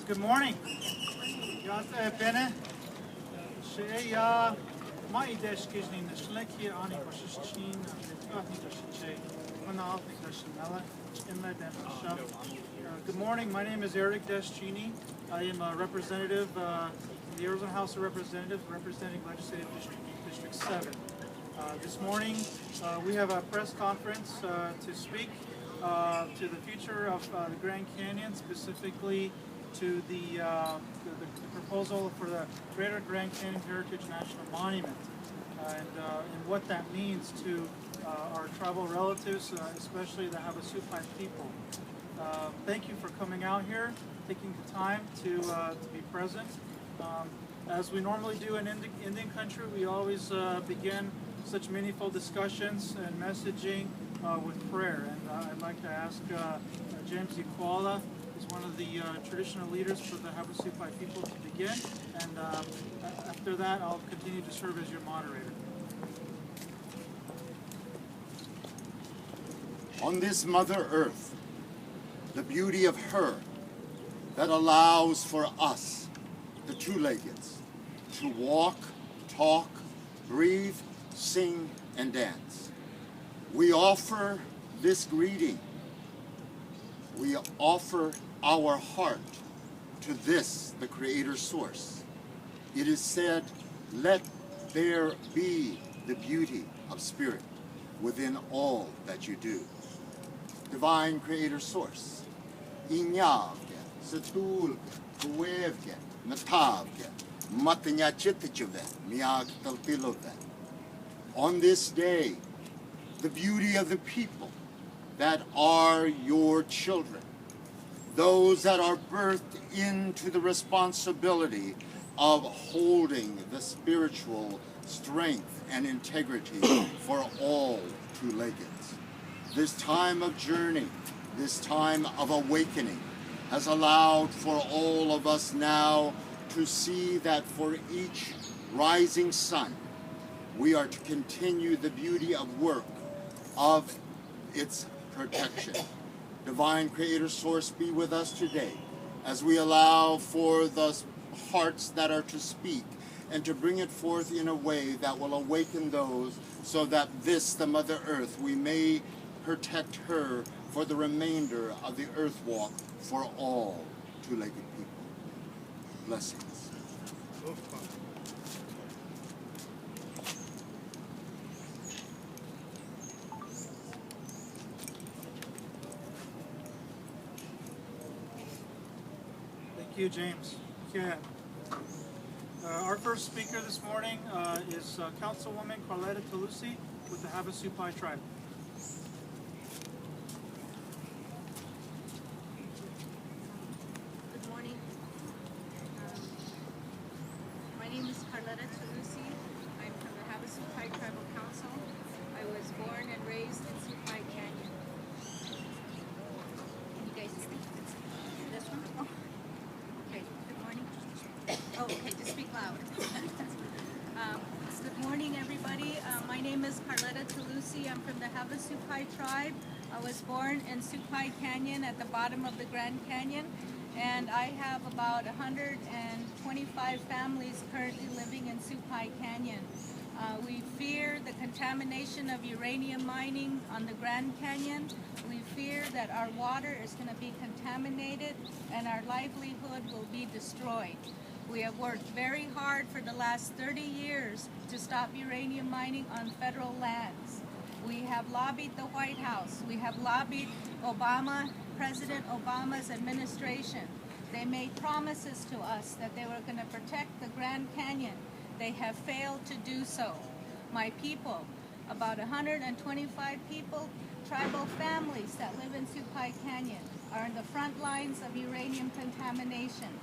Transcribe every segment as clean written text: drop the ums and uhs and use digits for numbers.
Good morning. Yata bene. She mai Descheenie Descheenie ani Descheenie ani Descheenie Manal Descheenie Inlet and Good morning. My name is Eric Descheenie. I am a representative in the Arizona House of Representatives representing Legislative District 7. This morning we have a press conference to speak to the future of the Grand Canyon, specifically to the proposal for the Greater Grand Canyon Heritage National Monument and what that means to our tribal relatives, especially the Havasupai people. Thank you for coming out here, taking the time to be present. As we normally do in Indian country, we always begin such meaningful discussions and messaging with prayer. And I'd like to ask Jamescita, who's one of the traditional leaders for the Havasupai people, to begin. And after that, I'll continue to serve as your moderator. On this Mother Earth, the beauty of her that allows for us, the two-leggeds, to walk, talk, breathe, sing, and dance. We offer this greeting. We offer our heart to this, the Creator Source. It is said, let there be the beauty of spirit within all that you do. Divine Creator Source. Inyavke, Satulke, Kuevke, Natavke, Matanya Chitichuve, Miag Taltilove. On this day, the beauty of the people that are your children, those that are birthed into the responsibility of holding the spiritual strength and integrity for all two-leggeds. This time of journey, this time of awakening has allowed for all of us now to see that for each rising sun, we are to continue the beauty of work of its protection. Divine Creator Source, be with us today as we allow for the hearts that are to speak and to bring it forth in a way that will awaken those so that this, the Mother Earth, we may protect her for the remainder of the earth walk for all two-legged people. Blessings. Thank you, James. Yeah. Our first speaker this morning is Councilwoman Carletta Tilousi with the Havasupai tribe. Good morning. My name is Carletta Tilousi. I'm from the Havasupai Tribal Council. I was born and raised in Supai Canyon. Can you guys speak? This one? Oh. Okay, good morning. Oh, okay, just speak loud. Good morning, everybody. My name is Carletta Tilousi. I'm from the Havasupai tribe. I was born in Supai Canyon at the bottom of the Grand Canyon, and I have about 125 families currently living in Supai Canyon. We fear the contamination of uranium mining on the Grand Canyon. We fear that our water is going to be contaminated and our livelihood will be destroyed. We have worked very hard for the last 30 years to stop uranium mining on federal lands. We have lobbied the White House. We have lobbied President Obama's administration. They made promises to us that they were going to protect the Grand Canyon. They have failed to do so. My people, about 125 people, tribal families that live in Supai Canyon, are in the front lines of uranium contamination.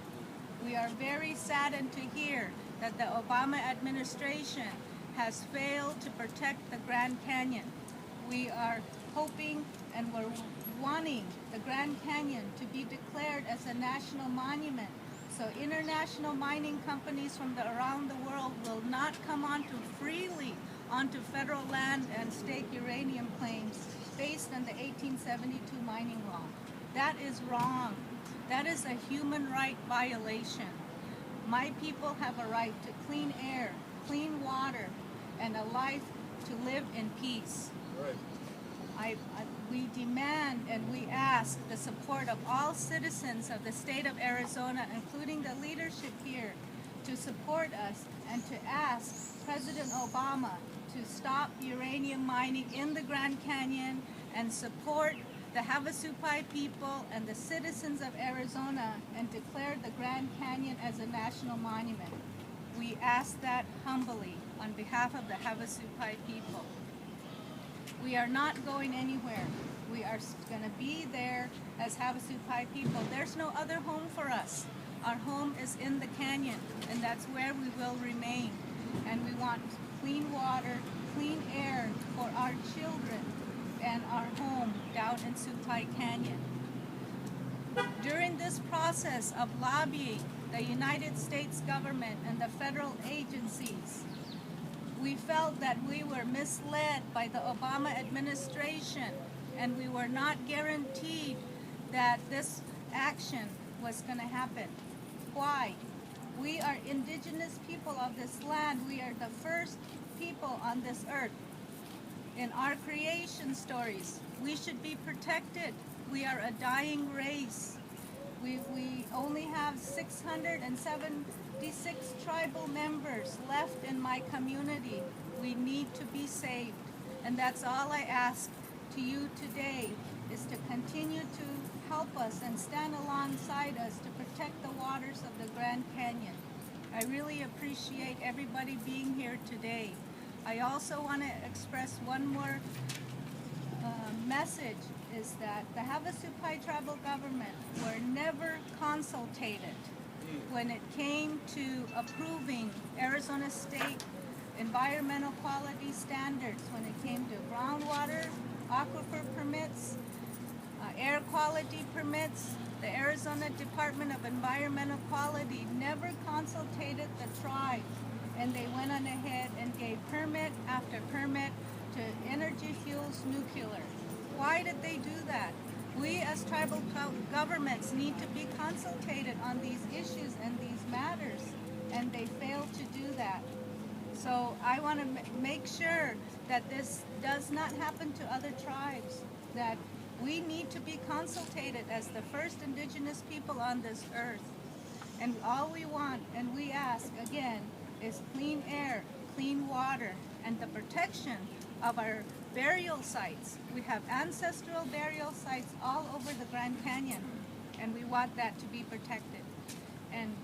We are very saddened to hear that the Obama administration has failed to protect the Grand Canyon. We are hoping and we're wanting the Grand Canyon to be declared as a national monument, so international mining companies from around the world will not come freely onto federal land and stake uranium claims based on the 1872 mining law. That is wrong. That is a human right violation. My people have a right to clean air, clean water, and a life to live in peace. Right. We demand and we ask the support of all citizens of the state of Arizona, including the leadership here, to support us and to ask President Obama to stop uranium mining in the Grand Canyon and support the Havasupai people and the citizens of Arizona and declare the Grand Canyon as a national monument. We ask that humbly on behalf of the Havasupai people. We are not going anywhere. We are going to be there as Havasupai people. There's no other home for us. Our home is in the canyon, and that's where we will remain. And we want clean water, clean air for our children and our home down in Supai Canyon. During this process of lobbying the United States government and the federal agencies, we felt that we were misled by the Obama administration, and we were not guaranteed that this action was going to happen. Why? We are indigenous people of this land. We are the first people on this earth. In our creation stories, we should be protected. We are a dying race. We only have 676 tribal members left in my community. We need to be saved. And that's all I ask to you today, is to continue to help us and stand alongside us to protect the waters of the Grand Canyon. I really appreciate everybody being here today. I also want to express one more message, is that the Havasupai tribal government were never consulted when it came to approving Arizona State environmental quality standards, when it came to groundwater, aquifer permits, air quality permits. The Arizona Department of Environmental Quality never consulted the tribe, and they went on ahead and gave permit after permit to Energy Fuels Nuclear. Why did they do that? We as tribal governments need to be consulted on these issues and these matters, and they failed to do that. So I want to make sure that this does not happen to other tribes, that we need to be consulted as the first indigenous people on this earth. And all we want and we ask, again, is clean air, clean water, and the protection of our burial sites. We have ancestral burial sites all over the Grand Canyon, and we want that to be protected. And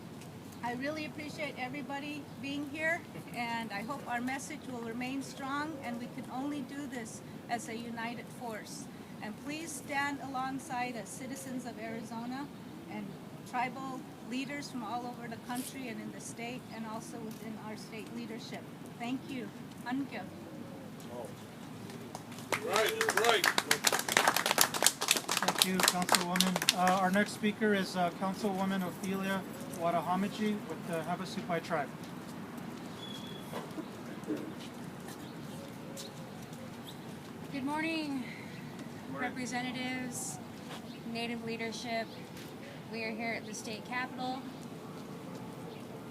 I really appreciate everybody being here, and I hope our message will remain strong, and we can only do this as a united force. And please stand alongside us, citizens of Arizona, and tribal leaders from all over the country and in the state, and also within our state leadership. Thank you. Anke. Right, right. Thank you, Councilwoman. Our next speaker is Councilwoman Ophelia Watahomigie with the Havasupai tribe. Good morning, representatives, Native leadership. We are here at the state capitol,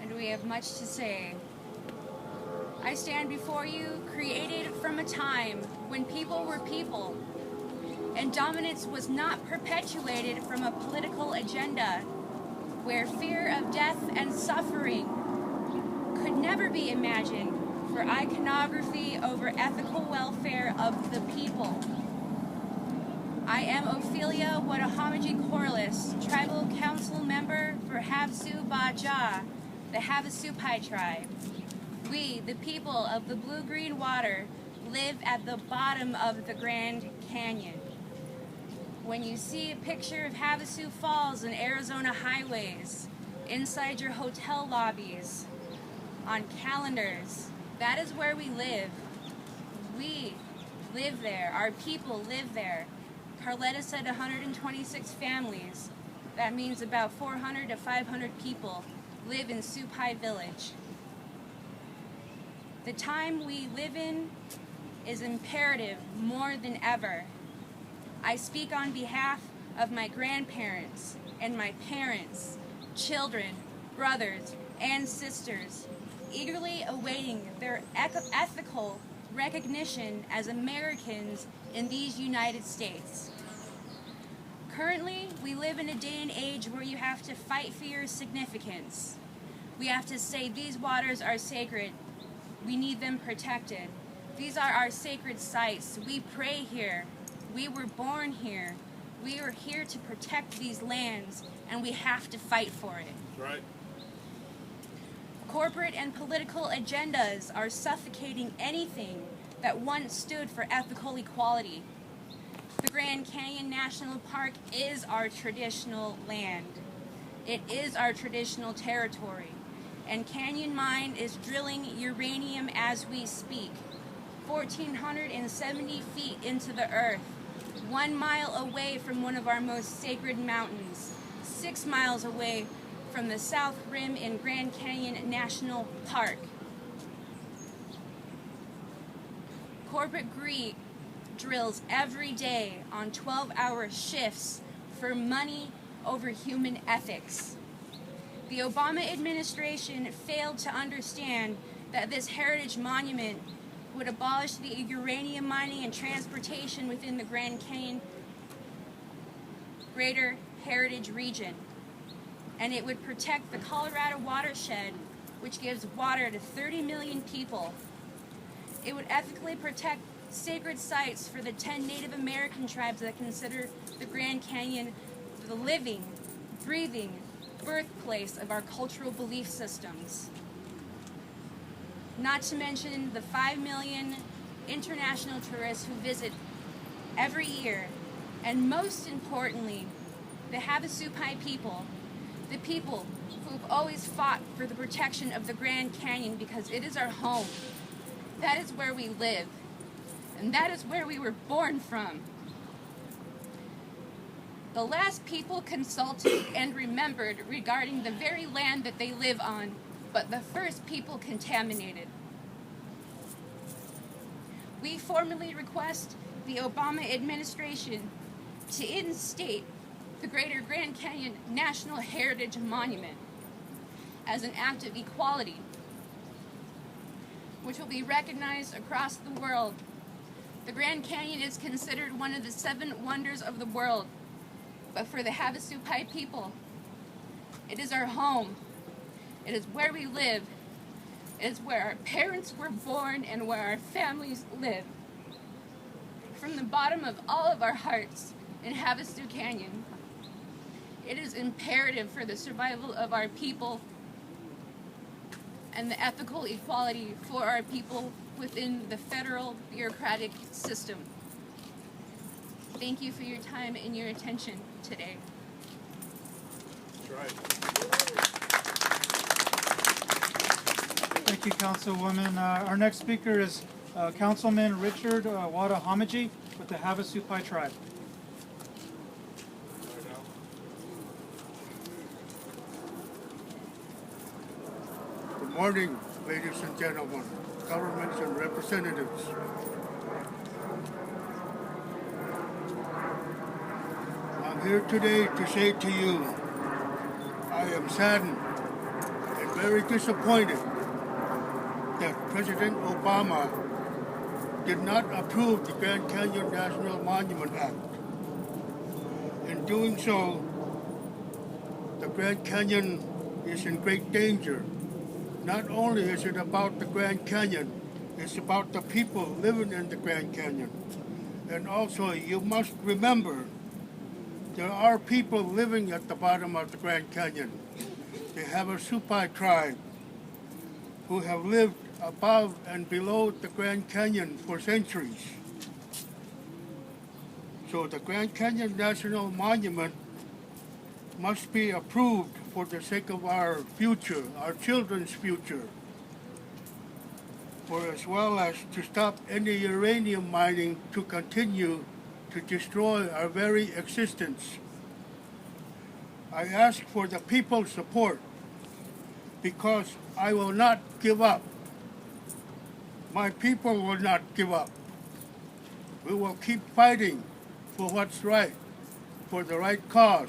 and we have much to say. I stand before you, created from a time when people were people, and dominance was not perpetuated from a political agenda, where fear of death and suffering could never be imagined for iconography over ethical welfare of the people. I am Ophelia Watahomigie Corliss, Tribal Council Member for Havasupai, the Havasupai tribe. We, the people of the blue-green water, live at the bottom of the Grand Canyon. When you see a picture of Havasu Falls and Arizona highways, inside your hotel lobbies, on calendars, that is where we live. We live there. Our people live there. Carletta said 126 families. That means about 400 to 500 people live in Supai Village. The time we live in is imperative more than ever. I speak on behalf of my grandparents and my parents, children, brothers, and sisters, eagerly awaiting their ethical recognition as Americans in these United States. Currently, we live in a day and age where you have to fight for your significance. We have to say these waters are sacred. We need them protected. These are our sacred sites. We pray here. We were born here. We are here to protect these lands, and we have to fight for it. That's right. Corporate and political agendas are suffocating anything that once stood for ethical equality. The Grand Canyon National Park is our traditional land. It is our traditional territory. And Canyon Mine is drilling uranium as we speak, 1,470 feet into the earth, 1 mile away from one of our most sacred mountains, 6 miles away from the South Rim in Grand Canyon National Park. Corporate greed drills every day on 12-hour shifts for money over human ethics. The Obama administration failed to understand that this heritage monument would abolish the uranium mining and transportation within the Grand Canyon Greater Heritage Region. And it would protect the Colorado watershed, which gives water to 30 million people. It would ethically protect sacred sites for the 10 Native American tribes that consider the Grand Canyon the living, breathing birthplace of our cultural belief systems. Not to mention the 5 million international tourists who visit every year, and most importantly, the Havasupai people, the people who've always fought for the protection of the Grand Canyon because it is our home. That is where we live, and that is where we were born from. The last people consulted and remembered regarding the very land that they live on, but the first people contaminated. We formally request the Obama administration to instate the Greater Grand Canyon National Heritage Monument as an act of equality, which will be recognized across the world. The Grand Canyon is considered one of the 7 wonders of the world, but for the Havasupai people, it is our home. It is where we live. It is where our parents were born and where our families live. From the bottom of all of our hearts in Havasu Canyon, it is imperative for the survival of our people and the ethical equality for our people within the federal bureaucratic system. Thank you for your time and your attention today. That's right. Thank you, Councilwoman. Our next speaker is Councilman Richard Watahomigie with the Havasupai tribe. Good morning, ladies and gentlemen, governments and representatives. I'm here today to say to you, I am saddened and very disappointed that President Obama did not approve the Grand Canyon National Monument Act. In doing so, the Grand Canyon is in great danger. Not only is it about the Grand Canyon, it's about the people living in the Grand Canyon. And also, you must remember, there are people living at the bottom of the Grand Canyon. The Havasupai tribe, who have lived above and below the Grand Canyon for centuries. So the Grand Canyon National Monument must be approved for the sake of our future, our children's future, for as well as to stop any uranium mining to continue to destroy our very existence. I ask for the people's support because I will not give up. My people will not give up. We will keep fighting for what's right, for the right cause.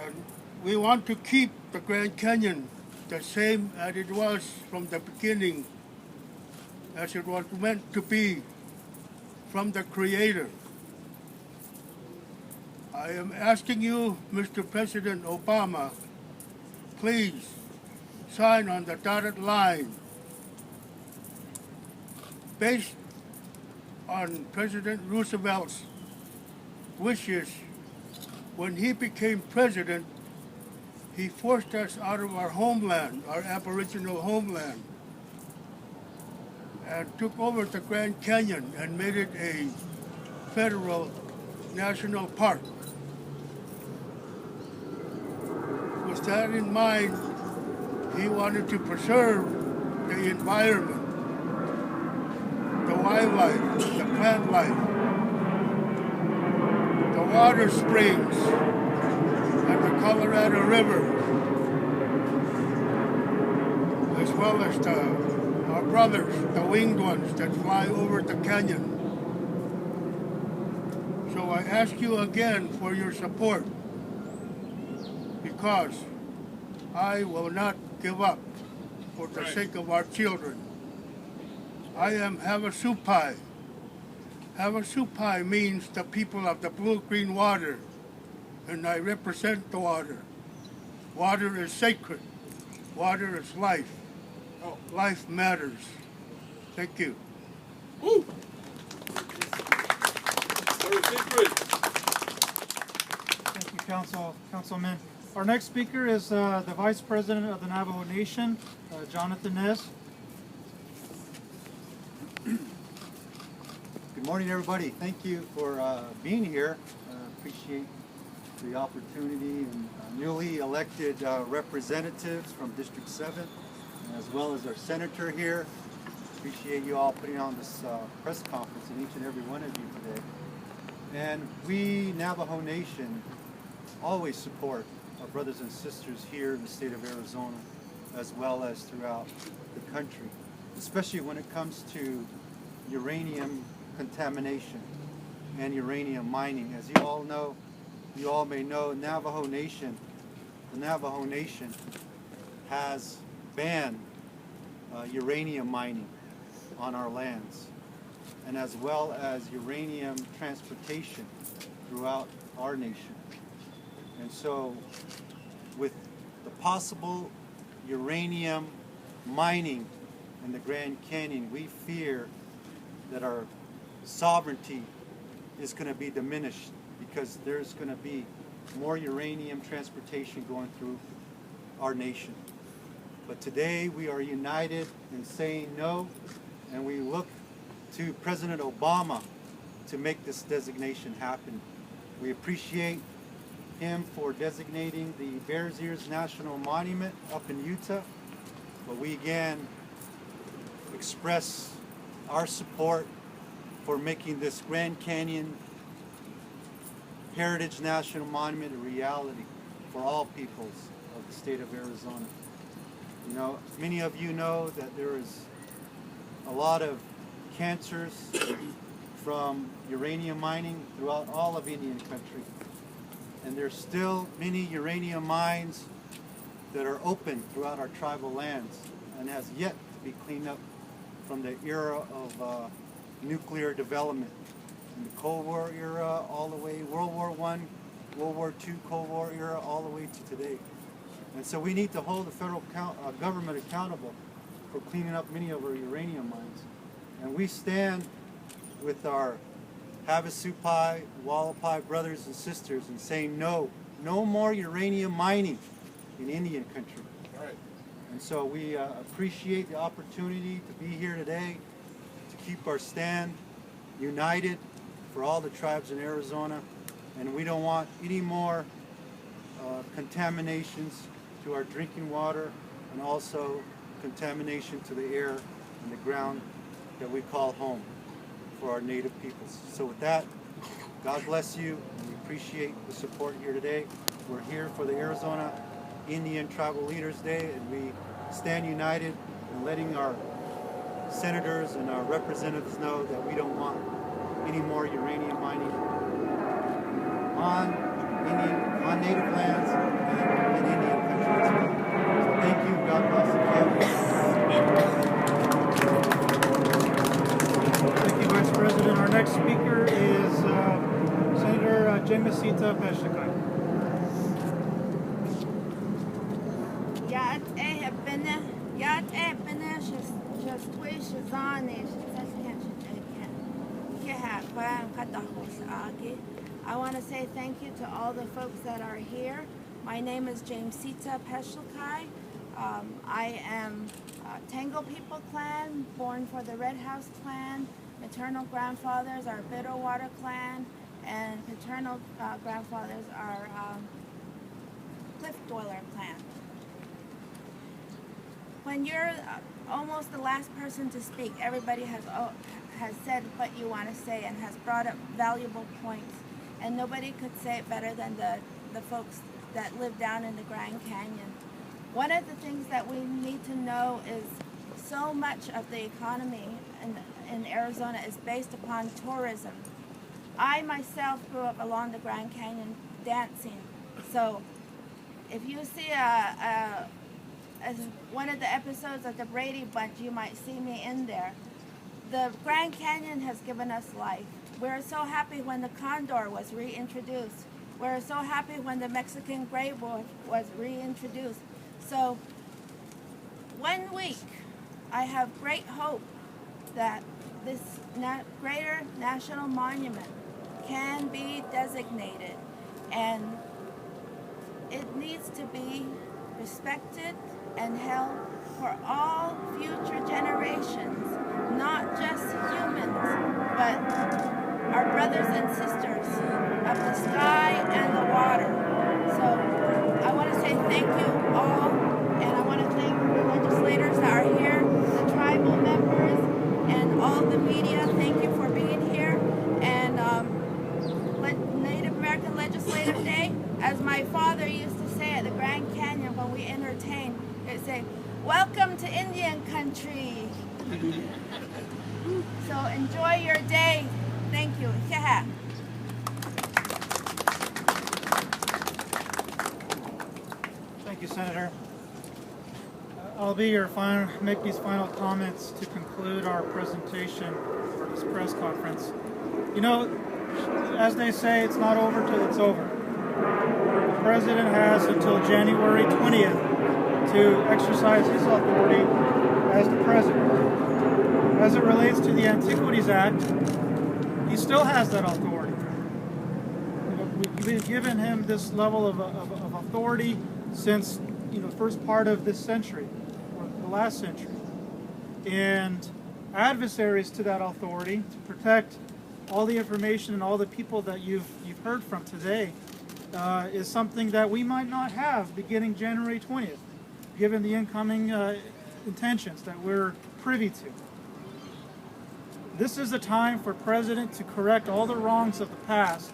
And we want to keep the Grand Canyon the same as it was from the beginning, as it was meant to be from the Creator. I am asking you, Mr. President Obama, please sign on the dotted line. Based on President Roosevelt's wishes, when he became president, he forced us out of our homeland, our Aboriginal homeland, and took over the Grand Canyon and made it a federal national park. With that in mind, he wanted to preserve the environment, the wildlife, the plant life, the water springs, and the Colorado River, as well as our brothers, the winged ones that fly over the canyon. So I ask you again for your support, because I will not give up for the sake of our children. I am Havasupai. Havasupai means the people of the blue-green water, and I represent the water. Water is sacred. Water is life. Life matters. Thank you. Woo! Thank you, Councilman. Our next speaker is the Vice President of the Navajo Nation, Jonathan Nez. Good morning, everybody. Thank you for being here. Appreciate the opportunity, and newly elected representatives from District 7, as well as our senator here. Appreciate you all putting on this press conference, and each and every one of you today. And we, Navajo Nation, always support our brothers and sisters here in the state of Arizona, as well as throughout the country, especially when it comes to uranium contamination and uranium mining. As you all may know, the Navajo Nation has banned uranium mining on our lands, and as well as uranium transportation throughout our nation. And so, with the possible uranium mining in the Grand Canyon, we fear that our sovereignty is going to be diminished, because there's going to be more uranium transportation going through our nation. But today we are united in saying no, and we look to President Obama to make this designation happen. We appreciate him for designating the Bears Ears National Monument up in Utah, but we again express our support for making this Grand Canyon Heritage National Monument a reality for all peoples of the state of Arizona. You know, many of you know that there is a lot of cancers from uranium mining throughout all of Indian country. And there's still many uranium mines that are open throughout our tribal lands and has yet to be cleaned up from the era of nuclear development. In the Cold War era, all the way, World War I, World War II, Cold War era, all the way to today. And so we need to hold the federal government accountable for cleaning up many of our uranium mines. And we stand with our Havasupai, Wallapai brothers and sisters in saying no more uranium mining in Indian country. Right. And so we appreciate the opportunity to be here today to keep our stand united for all the tribes in Arizona. And we don't want any more contaminations to our drinking water, and also contamination to the air and the ground that we call home for our Native peoples. So with that, God bless you, and we appreciate the support here today. We're here for the Arizona Indian Tribal Leaders Day, and we stand united in letting our senators and our representatives know that we don't want any more uranium mining on native lands and in Indian country as well. So thank you. God bless you. Thank you, Vice President. Our next speaker is Senator Jamescita, Peshlakai. I want to say thank you to all the folks that are here. My name is Jamescita Peshlakai. I am Tango People Clan, born for the Red House Clan. Maternal grandfathers are Bitterwater Clan, and paternal grandfathers are Cliff Dweller Clan. When you're almost the last person to speak, everybody has said what you want to say and has brought up valuable points. And nobody could say it better than the folks that live down in the Grand Canyon. One of the things that we need to know is so much of the economy in Arizona is based upon tourism. I myself grew up along the Grand Canyon dancing. So if you see as one of the episodes of the Brady Bunch, you might see me in there. The Grand Canyon has given us life. We're so happy when the condor was reintroduced. We're so happy when the Mexican gray wolf was reintroduced. So 1 week, I have great hope that this greater national monument can be designated, and it needs to be respected and held for all future generations, not just humans, but our brothers and sisters of the sky and the water. So I want to say thank you all, and I want to thank the legislators that are here, the tribal members, and all the media. Thank you for being here. And Native American Legislative Day, as my father used to say at the Grand Canyon when we entertained, he'd say, "Welcome to Indian country." So enjoy your day. Thank you. Thank you, Senator. I'll make these final comments to conclude our presentation for this press conference. You know, as they say, it's not over till it's over. The President has until January 20th to exercise his authority as the President. As it relates to the Antiquities Act, he still has that authority. We've given him this level of authority since the first part of this century, or the last century. And adversaries to that authority, to protect all the information and all the people that you've heard from today, is something that we might not have beginning January 20th, given the incoming intentions that we're privy to. This is the time for President to correct all the wrongs of the past,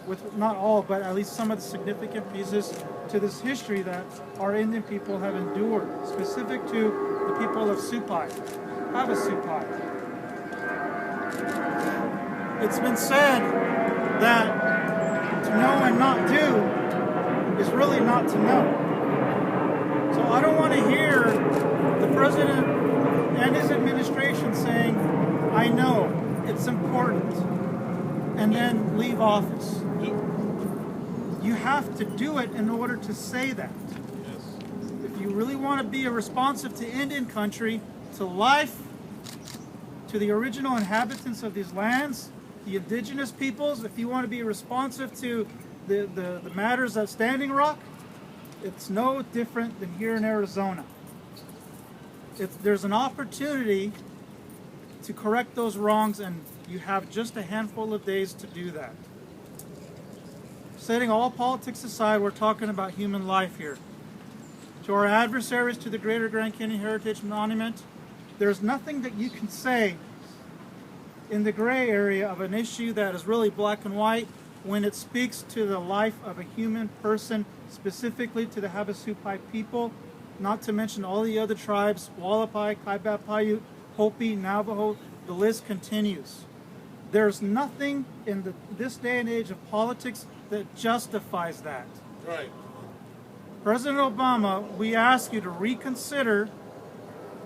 with not all, but at least some of the significant pieces to this history that our Indian people have endured, specific to the people of Supai, Havasupai. It's been said that to know and not do is really not to know. So I don't want to hear the President and his administration saying, "I know, it's important," and then leave office. You have to do it in order to say that. If you really want to be responsive to Indian country, to life, to the original inhabitants of these lands, the indigenous peoples, if you want to be responsive to the matters of Standing Rock, it's no different than here in Arizona. There's an opportunity to correct those wrongs, and you have just a handful of days to do that. Setting all politics aside, we're talking about human life here. To our adversaries to the Greater Grand Canyon Heritage Monument, there's nothing that you can say in the gray area of an issue that is really black and white when it speaks to the life of a human person, specifically to the Havasupai people, not to mention all the other tribes, Wallapai, Kaibab Paiute, Hopi, Navajo, the list continues. There's nothing in this day and age of politics that justifies that. Right. President Obama, we ask you to reconsider,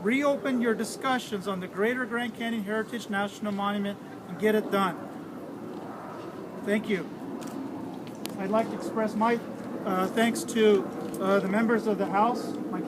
reopen your discussions on the Greater Grand Canyon Heritage National Monument and get it done. Thank you. I'd like to express my thanks to the members of the House, my